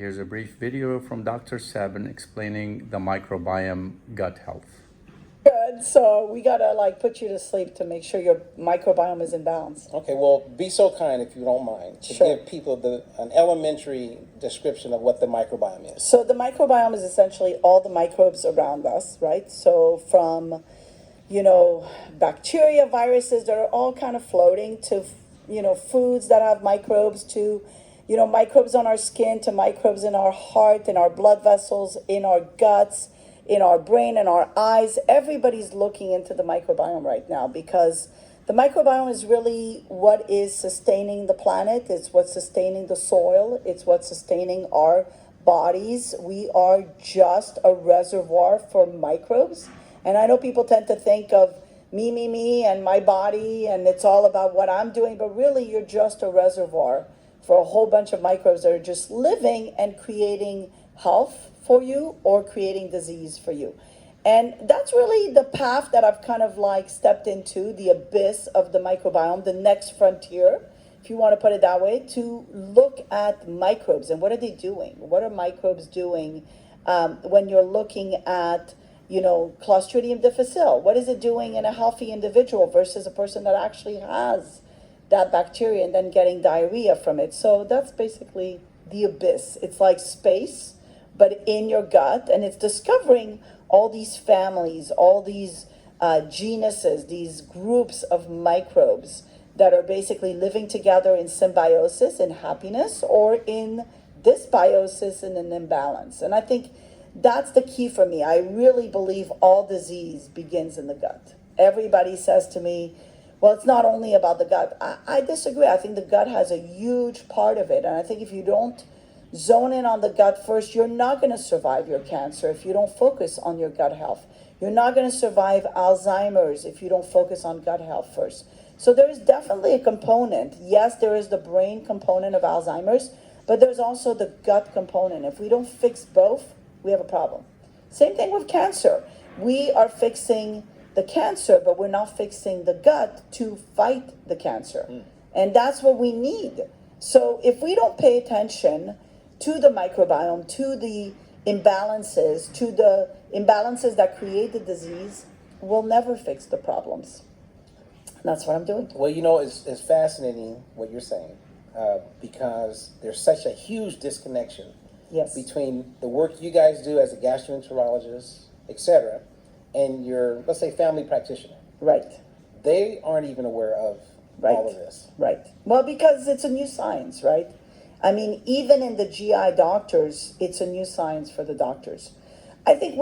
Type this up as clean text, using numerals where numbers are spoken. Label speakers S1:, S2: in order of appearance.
S1: Here's a brief video from Dr. Sabin explaining the microbiome gut health.
S2: Good. So we gotta put you to sleep to make sure your microbiome is in balance.
S3: Okay, well, be so kind if you don't mind to
S2: Sure.
S3: give people an elementary description of what the microbiome is.
S2: So the microbiome is essentially all the microbes around us, right? So from, bacteria, viruses that are all kind of floating to, foods that have microbes to, microbes on our skin to microbes in our heart, in our blood vessels, in our guts, in our brain, in our eyes. Everybody's looking into the microbiome right now because the microbiome is really what is sustaining the planet. It's what's sustaining the soil. It's what's sustaining our bodies. We are just a reservoir for microbes. And I know people tend to think of me, and my body, and it's all about what I'm doing, but really you're just a reservoir for a whole bunch of microbes that are just living and creating health for you or creating disease for you. And that's really the path that I've kind of stepped into, the abyss of the microbiome, the next frontier, if you want to put it that way, to look at microbes and what are they doing? What are microbes doing when you're looking at, Clostridium difficile? What is it doing in a healthy individual versus a person that actually has that bacteria and then getting diarrhea from it? So that's basically the abyss. It's like space, but in your gut, and it's discovering all these families, all these genuses, these groups of microbes that are basically living together in symbiosis and happiness or in dysbiosis and an imbalance. And I think that's the key for me. I really believe all disease begins in the gut. Everybody says to me, well, it's not only about the gut. I disagree. I think the gut has a huge part of it. And I think if you don't zone in on the gut first, you're not going to survive your cancer if you don't focus on your gut health. You're not going to survive Alzheimer's if you don't focus on gut health first. So there is definitely a component. Yes, there is the brain component of Alzheimer's, but there's also the gut component. If we don't fix both, we have a problem. Same thing with cancer. We are fixing the cancer, but we're not fixing the gut to fight the cancer. And that's what we need. So if we don't pay attention to the microbiome, to the imbalances that create the disease, we'll never fix the problems. And that's what I'm doing.
S3: Well, it's fascinating what you're saying because there's such a huge disconnection between the work you guys do as a gastroenterologist, etc., and your, let's say, family practitioner.
S2: Right.
S3: They aren't even aware of all of this.
S2: Right. Well, because it's a new science, right? I mean, even in the GI doctors, it's a new science for the doctors. I think